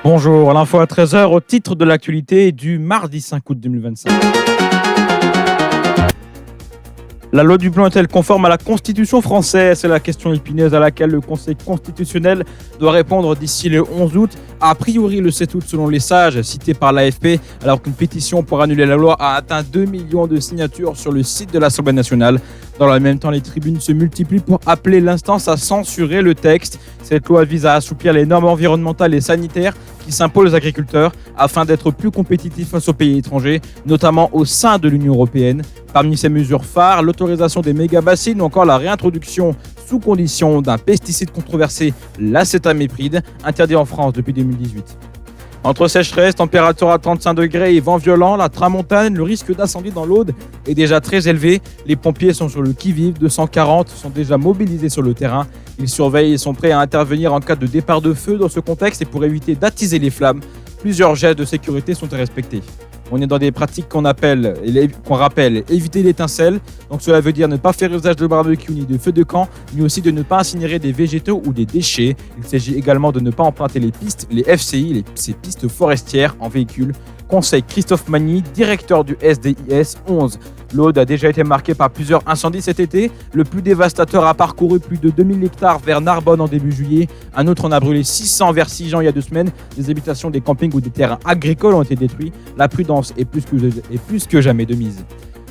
Bonjour, l'info à 13h au titre de l'actualité du mardi 5 août 2025. La loi du plan est-elle conforme à la Constitution française? C'est la question épineuse à laquelle le Conseil constitutionnel doit répondre d'ici le 11 août. A priori le 7 août selon les sages cités par l'AFP, alors qu'une pétition pour annuler la loi a atteint 2 millions de signatures sur le site de l'Assemblée nationale. Dans le même temps, les tribunes se multiplient pour appeler l'instance à censurer le texte. Cette loi vise à assouplir les normes environnementales et sanitaires qui s'imposent aux agriculteurs afin d'être plus compétitifs face aux pays étrangers, notamment au sein de l'Union européenne. Parmi ces mesures phares, l'autorisation des méga-bassines ou encore la réintroduction sous condition d'un pesticide controversé, l'acétamépride, interdit en France depuis 2018. Entre sécheresse, température à 35 degrés et vent violent, la tramontane, le risque d'incendie dans l'Aude est déjà très élevé. Les pompiers sont sur le qui-vive, 240 sont déjà mobilisés sur le terrain. Ils surveillent et sont prêts à intervenir en cas de départ de feu dans ce contexte et pour éviter d'attiser les flammes. Plusieurs gestes de sécurité sont à respecter. On est dans des pratiques qu'on rappelle éviter l'étincelle. Donc cela veut dire ne pas faire usage de barbecue ni de feu de camp, mais aussi de ne pas incinérer des végétaux ou des déchets. Il s'agit également de ne pas emprunter les pistes, les FCI, ces pistes forestières en véhicule. Conseil Christophe Magny, directeur du SDIS 11. L'Aude a déjà été marquée par plusieurs incendies cet été. Le plus dévastateur a parcouru plus de 2000 hectares vers Narbonne en début juillet. Un autre en a brûlé 600 vers Sigean il y a 2 semaines. Des habitations, des campings ou des terrains agricoles ont été détruits. La prudence est plus que jamais de mise.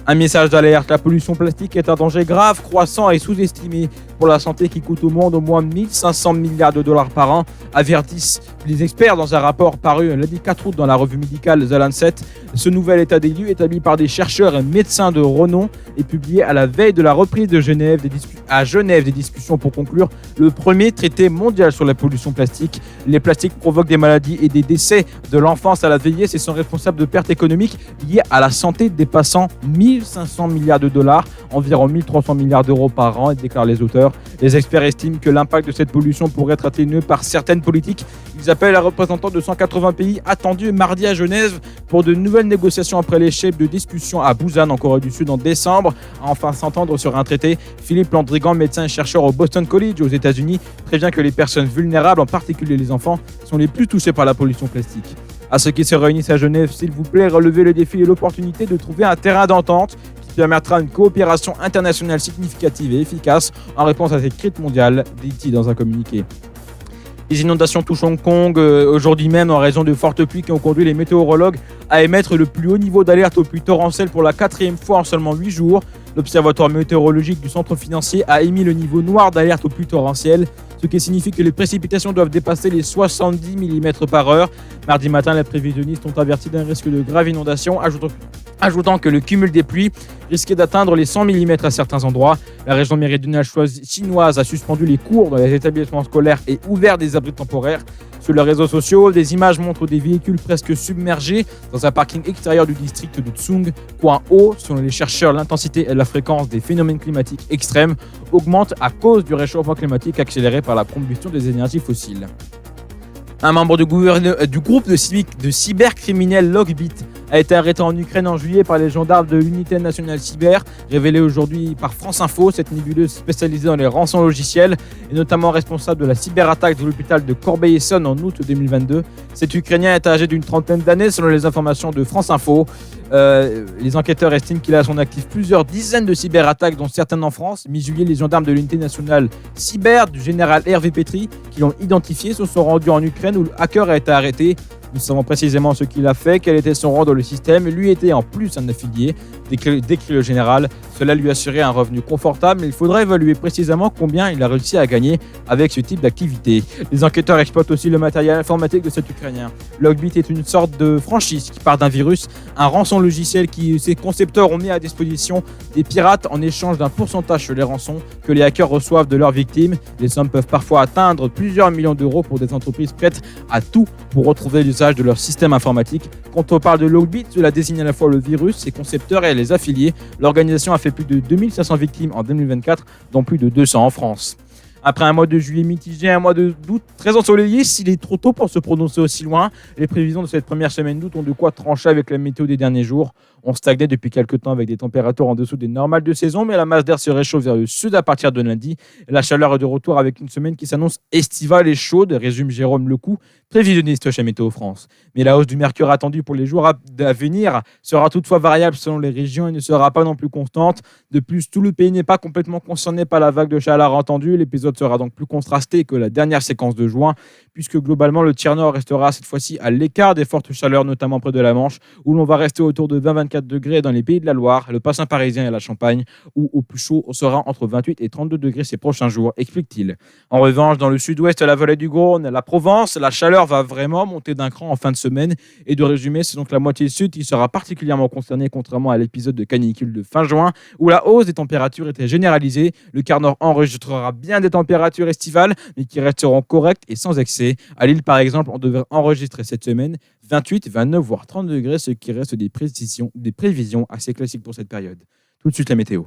Un message d'alerte, la pollution plastique est un danger grave, croissant et sous-estimé pour la santé qui coûte au monde au moins 1500 milliards de dollars par an, avertissent les experts dans un rapport paru lundi 4 août dans la revue médicale The Lancet. Ce nouvel état des lieux établi par des chercheurs et médecins de renom est publié à la veille de la reprise de Genève des discussions pour conclure le premier traité mondial sur la pollution plastique. Les plastiques provoquent des maladies et des décès de l'enfance à la vieillesse et sont responsables de pertes économiques liées à la santé dépassant 1500 milliards de dollars, environ 1300 milliards d'euros par an, déclarent les auteurs. Les experts estiment que l'impact de cette pollution pourrait être atténué par certaines politiques. Ils appellent les représentants de 180 pays attendus mardi à Genève pour de nouvelles négociations après l'échec de discussions à Busan en Corée du Sud en décembre, à enfin s'entendre sur un traité. Philippe Landrigan, médecin et chercheur au Boston College aux États-Unis, prévient que les personnes vulnérables, en particulier les enfants, sont les plus touchées par la pollution plastique. À ceux qui se réunissent à Genève, s'il vous plaît, relevez le défi et l'opportunité de trouver un terrain d'entente qui permettra une coopération internationale significative et efficace en réponse à cette crise mondiale, dit-il dans un communiqué. Les inondations touchent Hong Kong aujourd'hui même en raison de fortes pluies qui ont conduit les météorologues à émettre le plus haut niveau d'alerte aux pluies torrentielles pour la 4e fois en seulement 8 jours. L'Observatoire météorologique du centre financier a émis le niveau noir d'alerte aux pluies torrentielles, ce qui signifie que les précipitations doivent dépasser les 70 mm par heure. Mardi matin, les prévisionnistes ont averti d'un risque de grave inondation, ajoutant que le cumul des pluies risquait d'atteindre les 100 mm à certains endroits. La région méridionale chinoise a suspendu les cours dans les établissements scolaires et ouvert des abris temporaires. Sur les réseaux sociaux, des images montrent des véhicules presque submergés dans un parking extérieur du district de Tsung. Point haut, selon les chercheurs, l'intensité et la fréquence des phénomènes climatiques extrêmes augmentent à cause du réchauffement climatique accéléré par la combustion des énergies fossiles. Un membre du groupe de cybercriminels Logbit a été arrêté en Ukraine en juillet par les gendarmes de l'unité nationale cyber, révélé aujourd'hui par France Info. Cette nébuleuse spécialisée dans les rançons logiciels est notamment responsable de la cyberattaque de l'hôpital de Corbeil-Essonnes en août 2022. Cet Ukrainien est âgé d'une trentaine d'années selon les informations de France Info. Les enquêteurs estiment qu'il a à son actif plusieurs dizaines de cyberattaques, dont certaines en France. Mi-juillet, les gendarmes de l'unité nationale cyber du général Hervé Petry, qui l'ont identifié, se sont rendus en Ukraine où le hacker a été arrêté. Nous savons précisément ce qu'il a fait, quel était son rang dans le système. Lui était en plus un affilié, décrit le général. Cela lui assurait un revenu confortable, mais il faudra évaluer précisément combien il a réussi à gagner avec ce type d'activité. Les enquêteurs exploitent aussi le matériel informatique de cet Ukrainien. Logbit est une sorte de franchise qui part d'un virus, un rançon logiciel qui ses concepteurs ont mis à disposition des pirates en échange d'un pourcentage sur les rançons que les hackers reçoivent de leurs victimes. Les sommes peuvent parfois atteindre plusieurs millions d'euros pour des entreprises prêtes à tout pour retrouver l'usage de leur système informatique. Quand on parle de Logbit, cela désigne à la fois le virus, ses concepteurs et les affiliés. L'organisation a fait plus de 2500 victimes en 2024, dont plus de 200 en France. Après un mois de juillet mitigé, un mois d'août très ensoleillé, s'il est trop tôt pour se prononcer aussi loin, les prévisions de cette première semaine d'août ont de quoi trancher avec la météo des derniers jours. On stagnait depuis quelques temps avec des températures en dessous des normales de saison, mais la masse d'air se réchauffe vers le sud à partir de lundi. La chaleur est de retour avec une semaine qui s'annonce estivale et chaude, résume Jérôme Lecou, prévisionniste chez Météo France. Mais la hausse du mercure attendue pour les jours à venir sera toutefois variable selon les régions et ne sera pas non plus constante. De plus, tout le pays n'est pas complètement concerné par la vague de chaleur attendue. L'épisode sera donc plus contrasté que la dernière séquence de juin, puisque globalement le tiers nord restera cette fois-ci à l'écart des fortes chaleurs, notamment près de la Manche, où l'on va rester autour de 20-24 degrés dans les pays de la Loire, le bassin parisien et la Champagne, où au plus chaud on sera entre 28 et 32 degrés ces prochains jours, explique-t-il. En revanche, dans le sud-ouest, la vallée du Garonne, la Provence, la chaleur va vraiment monter d'un cran en fin de semaine. Et de résumer, c'est donc la moitié sud qui sera particulièrement concernée, contrairement à l'épisode de canicule de fin juin, où la hausse des températures était généralisée. Le quart nord enregistrera bien des températures estivales, mais qui resteront correctes et sans excès. À Lille, par exemple, on devrait enregistrer cette semaine 28, 29, voire 30 degrés, ce qui reste des prévisions assez classiques pour cette période. Tout de suite, la météo.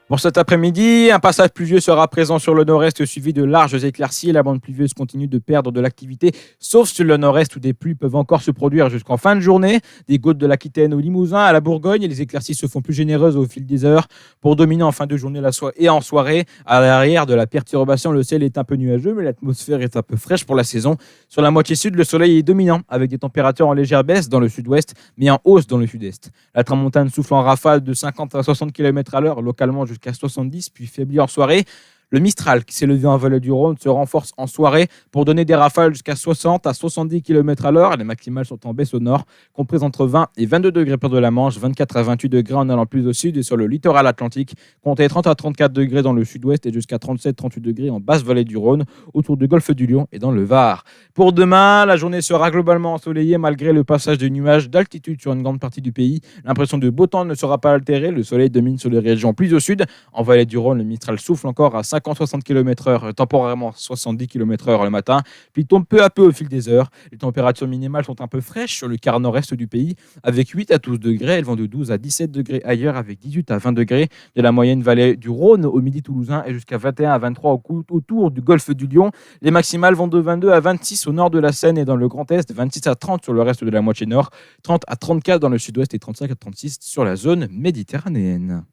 Pour cet après-midi, un passage pluvieux sera présent sur le nord-est, suivi de larges éclaircies. La bande pluvieuse continue de perdre de l'activité, sauf sur le nord-est où des pluies peuvent encore se produire jusqu'en fin de journée. Des côtes de l'Aquitaine au Limousin, à la Bourgogne, et les éclaircies se font plus généreuses au fil des heures pour dominer en fin de journée et en soirée. À l'arrière de la perturbation, le ciel est un peu nuageux, mais l'atmosphère est un peu fraîche pour la saison. Sur la moitié sud, le soleil est dominant, avec des températures en légère baisse dans le sud-ouest, mais en hausse dans le sud-est. La tramontane souffle en rafale de 50 à 60 km/h, localement jusqu'à 70, puis faiblit en soirée. Le Mistral, qui s'est levé en vallée du Rhône, se renforce en soirée pour donner des rafales jusqu'à 60 à 70 km/h. Les maximales sont en baisse au nord, comprises entre 20 et 22 degrés près de la Manche, 24 à 28 degrés en allant plus au sud et sur le littoral atlantique, comptez 30 à 34 degrés dans le sud-ouest et jusqu'à 37-38 degrés en basse vallée du Rhône, autour du golfe du Lion et dans le Var. Pour demain, la journée sera globalement ensoleillée malgré le passage de nuages d'altitude sur une grande partie du pays. L'impression de beau temps ne sera pas altérée, le soleil domine sur les régions plus au sud. En vallée du Rhône, le Mistral souffle encore à 50-60 km/h, temporairement 70 km/h le matin, puis tombe peu à peu au fil des heures. Les températures minimales sont un peu fraîches sur le quart nord-est du pays, avec 8 à 12 degrés. Elles vont de 12 à 17 degrés ailleurs, avec 18 à 20 degrés de la moyenne vallée du Rhône au midi toulousain et jusqu'à 21 à 23 autour du golfe du Lion. Les maximales vont de 22 à 26 au nord de la Seine et dans le Grand Est, 26 à 30 sur le reste de la moitié nord, 30 à 34 dans le sud-ouest et 35 à 36 sur la zone méditerranéenne.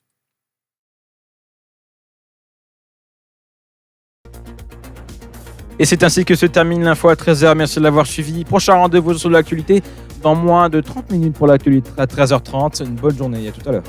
Et c'est ainsi que se termine l'info à 13h. Merci de l'avoir suivi. Prochain rendez-vous sur l'actualité dans moins de 30 minutes pour l'actualité à 13h30. Une bonne journée et à tout à l'heure.